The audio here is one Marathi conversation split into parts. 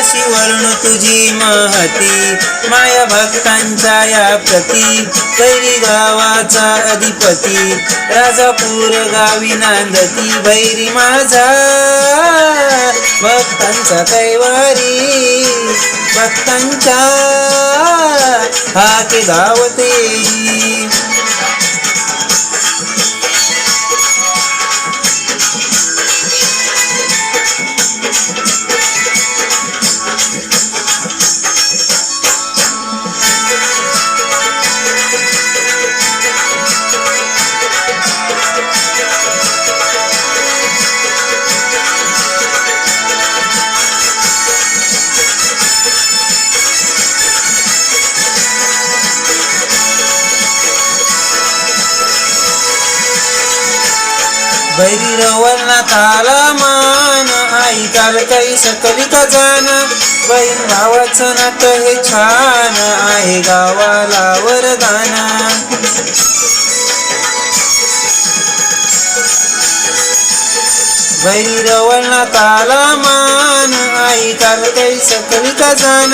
कशी वर्णू तुझी महती, माया भक्तांच्या या प्रती. भैरी गावाचा अधिपती, राजापूर गावी नांदती. भैरी माझा भक्तांचा कैवारी, भक्तांच्या हाके धावते. भैरी रवळनाथ आला मान, आई काल काही सकली का जाण. बहीण भावाचं नातं हे छान, आहे गावाला वरदान. भैरी रवळनाथ आला मान, आई काल काही सकली का जाण.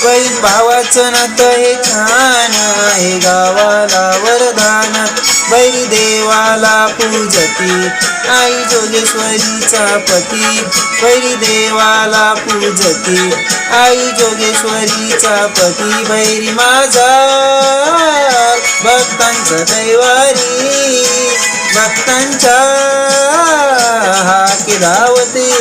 बहीण भावाचं नातं हे छान, आहे गावाला वरदान. भैरी देवाला पूजती, आई जोगेश्वरीचा पती. भैरी देवाला पूजती, आई जोगेश्वरीचा पती. भैरी माझा भक्तांचा कैवारी, भक्तांच्या हाके धावते.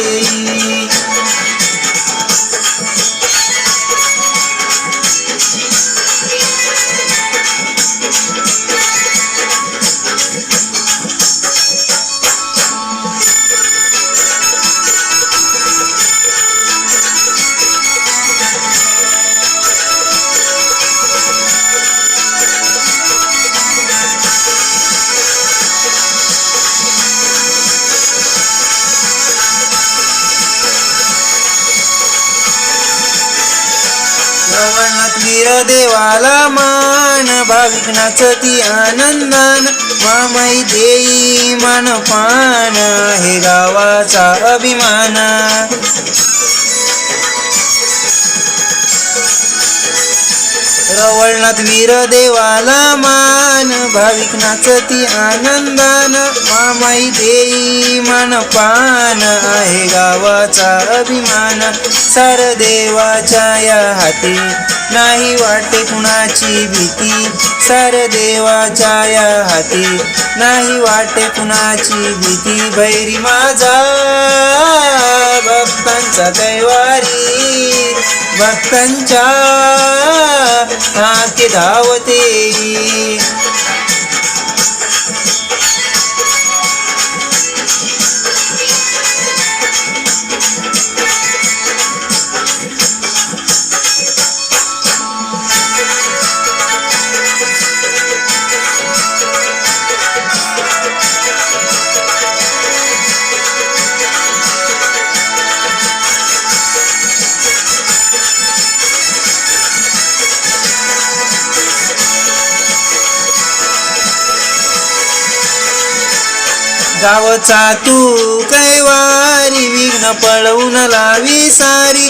रवळनाथ वीर देवाला मान, भाविक नाचती आनंदान. मामाई देई मानपान, हे गावाचा अभिमान. रवळनाथ वीर देवाला मान, भाविक नाचती आनंदान. मामाई देई मानपान, आहे गावाचा अभिमान. सार देवाच्या या हाती, नाही वाटे कुणाची भीती. सार देवाच्या या हाती, नाही वाटे कुणाची भीती. भैरी माझा भक्तांचा कैवारी, भक्तांच्या हाके धावते. गावचा तू कैवारी, विघ्न पळवून लावी सारी.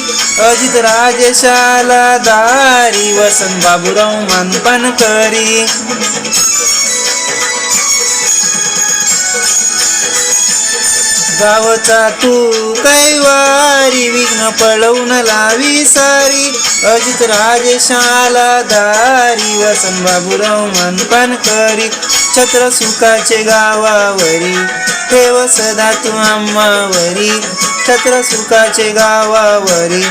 अजित राजेशाला दारी, वसंत बाबूराव मानपान करी. गावचा तू कैवारी, विघ्न पळवून लावी सारी. अजित राजेशाला दारी, वसंत बाबूराव मानपान करी. छत्र सुखाचे गावावरी, ठेव सदा तू आम्हावरी. छत्र सुखाचे गावावरी,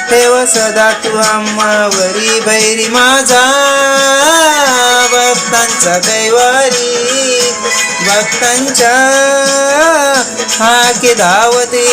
ठेव सदा तू आम्हावरी. भैरी माझा भक्तांचा कैवारी, भक्तांच्या हाके धावते.